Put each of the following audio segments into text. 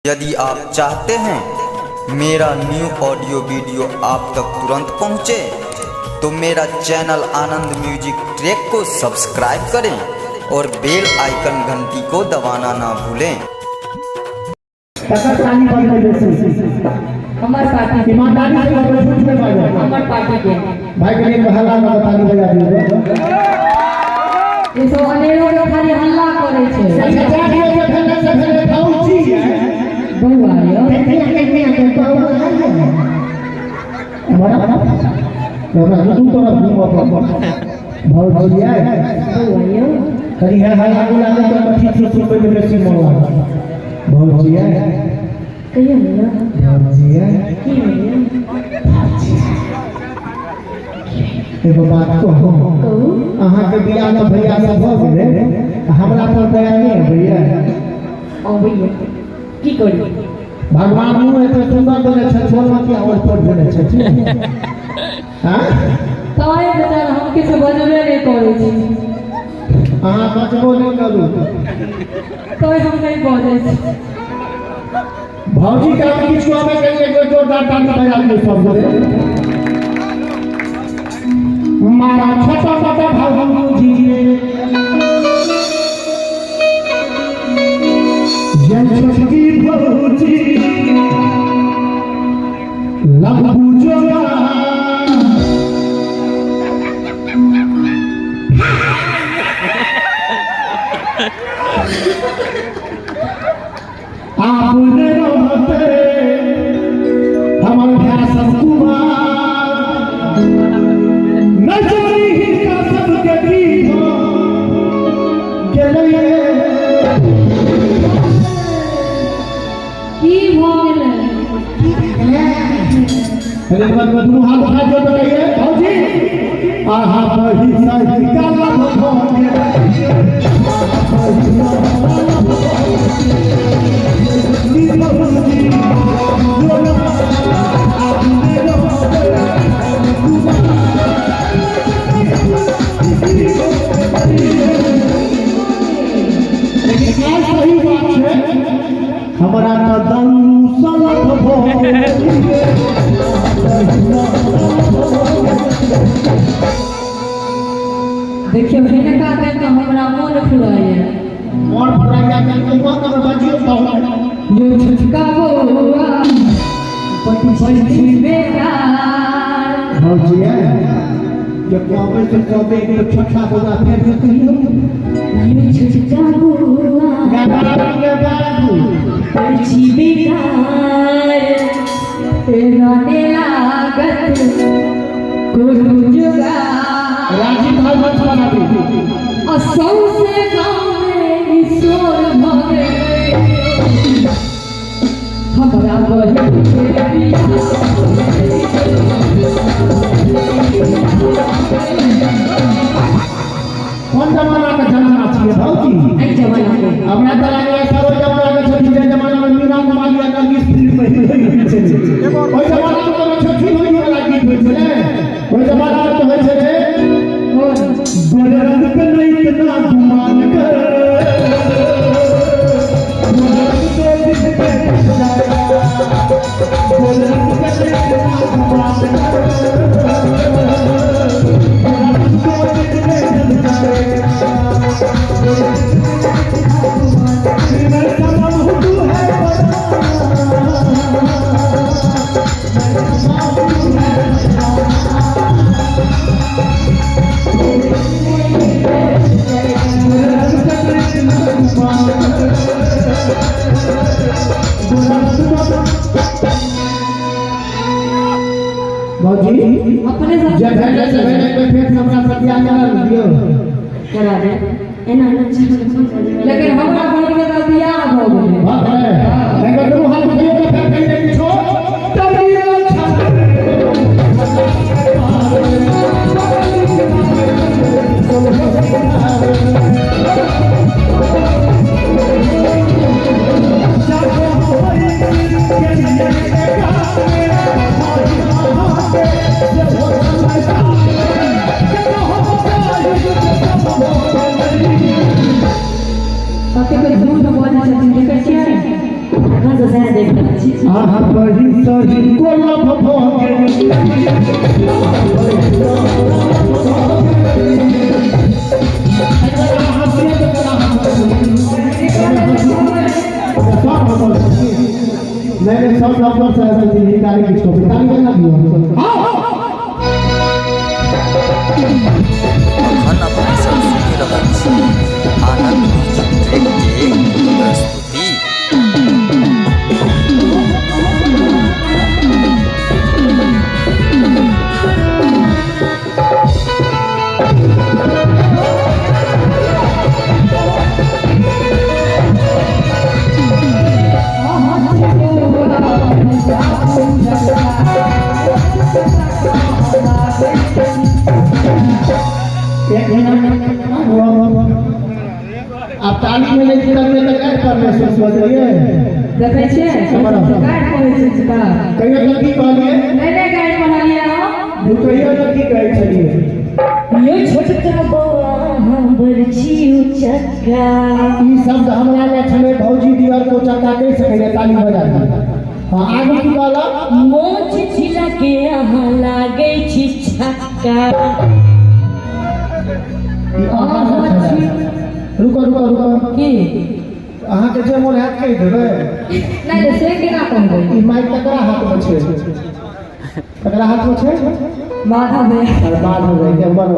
यदि आप चाहते हैं मेरा न्यू ऑडियो वीडियो आप तक तुरंत पहुंचे, तो मेरा चैनल आनंद म्यूजिक ट्रैक को सब्सक्राइब करें और बेल आइकन घंटी को दबाना ना भूलें। हमारे पार्टी ईमानदारी से लोग झूठ में भाई हमारे पार्टी के भाई के लिए हल्ला ना बतानी बजा दियो ये सब अनेरो के खाली हल्ला करे छे। अच्छा जा दियो के फैले से फैले पहुंची बउआ यो हमारा हमरा तू तो घूम बहुत बढ़िया बउआ यो करी है हल्ला गुला तो ठीक से सुन में बेसी मन लगा बहुत बढ़िया कहियो ना बहुत बढ़िया की एगो बात कहूं अहां के बियाह में भैया सब भ गेले हमरा पर दया नहीं भैया ओ भैया की करी भगवान मुंह एते सुंदर देले छ छोलमा के और पर देले छ हां ताए बेचारा हमके से बजबे नहीं करे छी। अहां बचबो नहीं करू ताए हम नहीं बजे छी। भौजी का किछु आवे के लिए कोई जोरदार ताली बजा दियो सब गोरे मारा छोटा छोटा भौजी जन छोटकी भौजी लंबू जोड़ा आपने रहते हमर भाषण कुमार नजरी का सबके गीत गेले की भ गेलै अरे बात दुनू हाथ उठा जो बताइए भौजी आहा बही सही काला भगवान सही बात है हमारा तो दारू सलत हो देखियो हिनका देख के हमरा मन फुराइए और फटाया के कोन का बाजियो पाऊ यो छुटका बउआ पंछी बेकार भौजिया जो कबे से कबे को छोटा होगा फिर से कहियो यो छुटका बउआ गाना के बाबू पंछी बेकार तेरा ने लागत को जुगा राजीव भाई मत बना दी असौ से गाँव में ईश्वर भरे हमरा बहिन के कौन जमाना का जमाना चाहिए भौजी आई जमाना के हमरा तला के सरो जमाना के छोटी जे जमाना में मीना कुमारी का गीत फिल्म में चले ओई जमाना में तो छोटी होई वाला गीत होय छले ओई जमाना में तो होय छले गोरे रंग पे नहीं इतना गुमान कर गोरे रंग पे दिल पे गोरे रंग पे इतना गुमान भौजी अपने सब जब पहले से पहले पे फिर हमरा सत्या करा दे एना लेकिन हमरा बहिन के तो बियाह हो गेलै बात है लेकिन तुम हाथ दिए तो फिर कहीं नहीं छो पति दशहरा देख रहल छी आहा बही सही कोला भभके मैंने सब डॉक्टर से निकाली किसको निकाली बना दिया अखन अपने सब सुनि रहल छी आनंद म्यूजिक ट्रैक के प्रस्तुति। आप ताली में नहीं करते तो क्या करने से सोच रही है देखे छियै गाइड कहै छै का कहियो लड़की कहलिए नहीं गाइड बना लिया हो कहियो लड़की कहै छलिए यो छोटका बौआ हमर छिउ चक्का ई शब्द हमरा ले छले भौजी दियर को चक्का कह सके ताली बजा दी। हां आगे की कहला मोच छिला के अहाँ लागे छी छक्का रुको रुको रुको की अहाँ के जे मोर हाथ कह देबे नहीं से केना कहबै ई माइक ककरा हाथ में छै ककरा हाथ में छै माथा में अरे बाद में गए के मन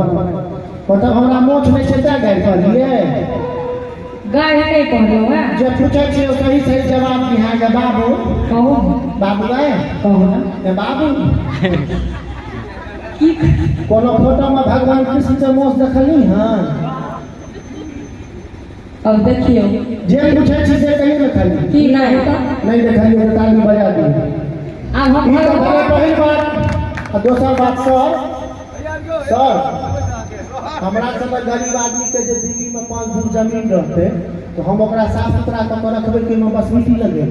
मतलब हमरा मोछ में छै त गाइड कर दिए गाइड नहीं कहलो है जे पूछे छै ओ सही सही जवाब दिहा के बाबू कहू बाबू गए कहू ना ए बाबू की कोनो फोटो में भगवान कृष्ण के मोछ देखली हां अब देखियो जे पूछे छी से कहीं देखली की नहीं तो नहीं देखली तो ताली बजा दी। अब हम ई तो पहली बात और दूसरा बात सर हमरा सब गरीब आदमी के जे दिल्ली में 5 धूर जमीन रहते तो हम ओकरा साफ सुथरा क के रखबे कि में बस मिट्टी लगे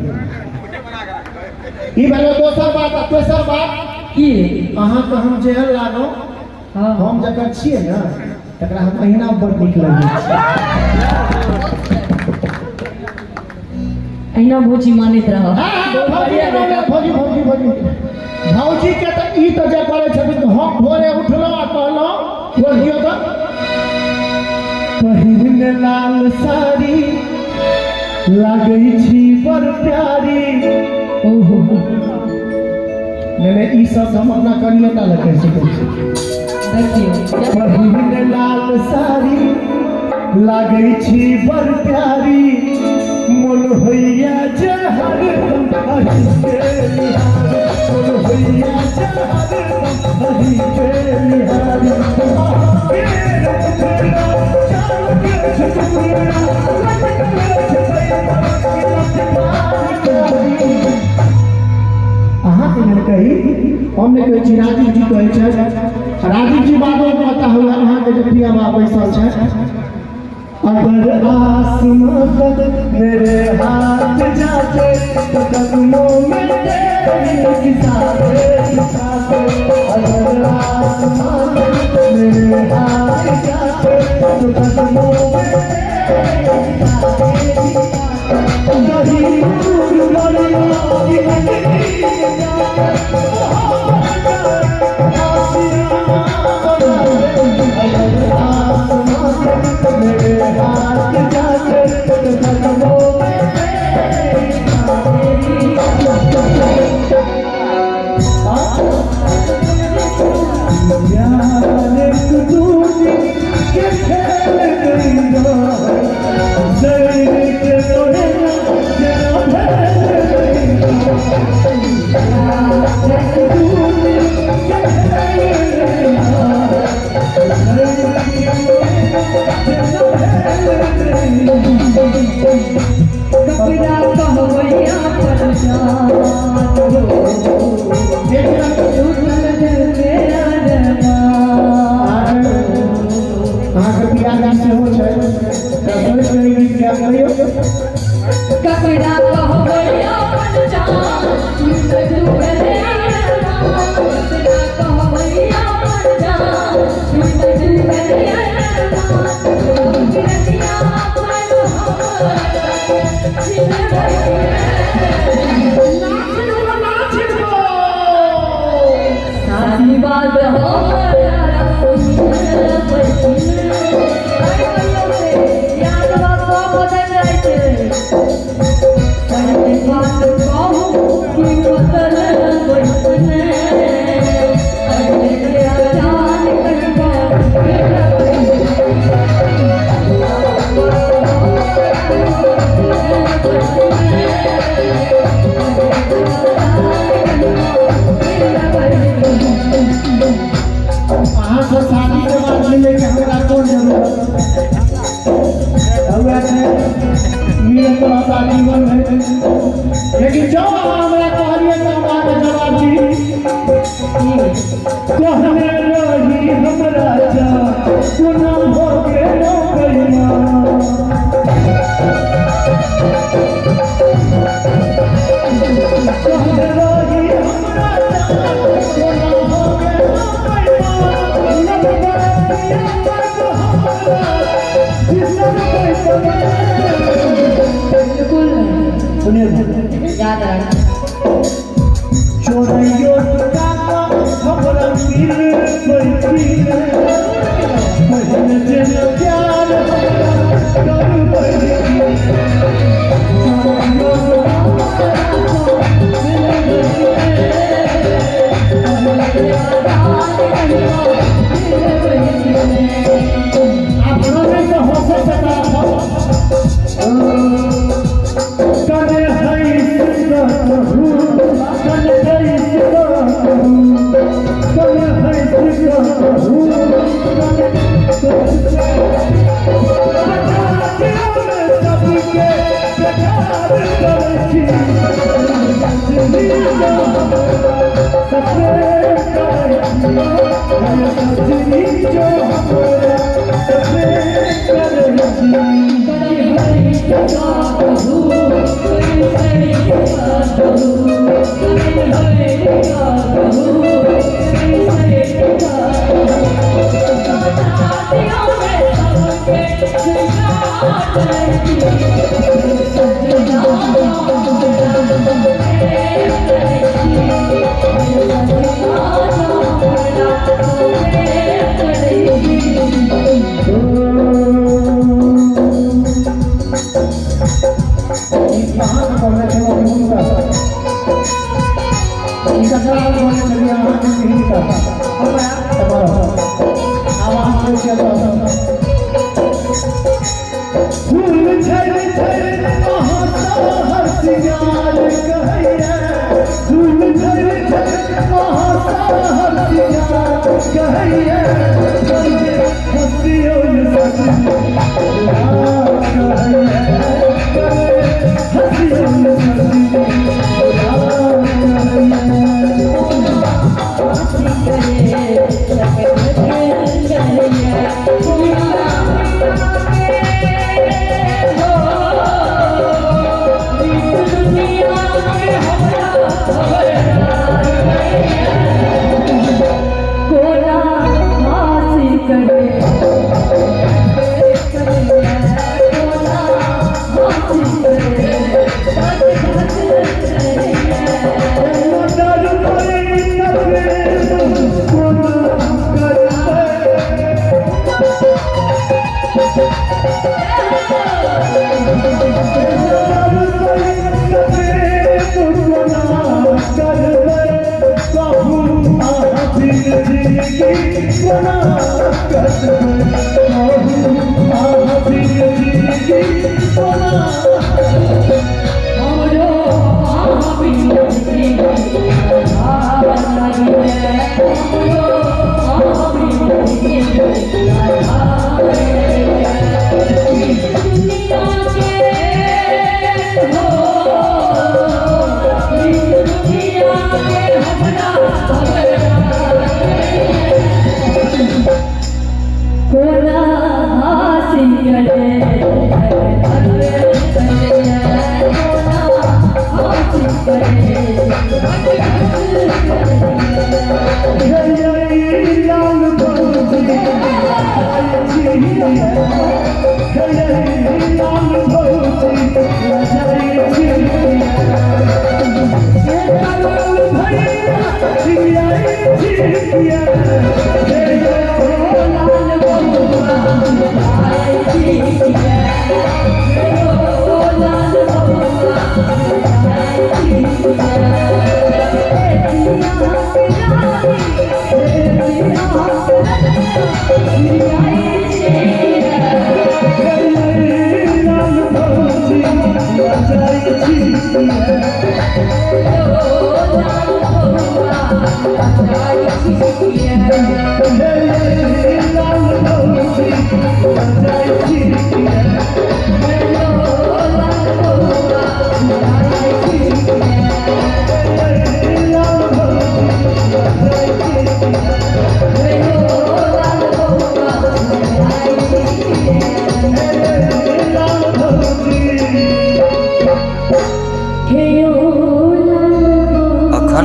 ई भेलो दोसर बात। और तेसर बात की अहाँ के हम जेहन लागो हां हम जकर छिए ना तकरा हम महीना बड़ नीक लगे छी अहिना भौजी मानैत रह भौजी भौजी भौजी भौजी के तो ई तो जे करे छथिन हम भोरे उठलो आ कहलो बोलियो तो पहिने लाल साड़ी लागै छी बड़ प्यारी ओहो मैंने ई सब हम अपना करिए ता लगे सीखे छी देखियो पहिने लाल साड़ी लागै छी बड़ प्यारी मन होइया जहर हरि के निहारी मन होइया जहर हरि के निहारी अहाँ के नहीं कही हमने कही छी राजीव जी कहे छै राजीव जी बादो पता हुआ अहाँ के जे प्रिया बा बैसल छै अगर आसमां तक मेरे हाथ जाते तो कदमों में तेरी सारे अगर आसमां तक मेरे हाथ जाते तो कदमों में तेरी मेरे हाथ जाते तो कदमों में लेकिन जो हमरा कहलिए तो बात जवाब दी कहने रही हमरा जा सुना हो गेलो कहिया कहने रही हमरा जा सुना हो गेलो कहिया बिल्कुल सुनिए याद रखना चोरैयो काका हमरा दिल बैठी महन जन प्यार हमरा कर बैठी अपनों में तो हो सकता है करे है Yeah.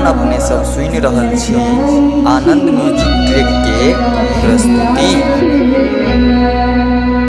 अपने सब सुन रहल छी आनंद म्यूजिक ट्रैक के प्रस्तुति।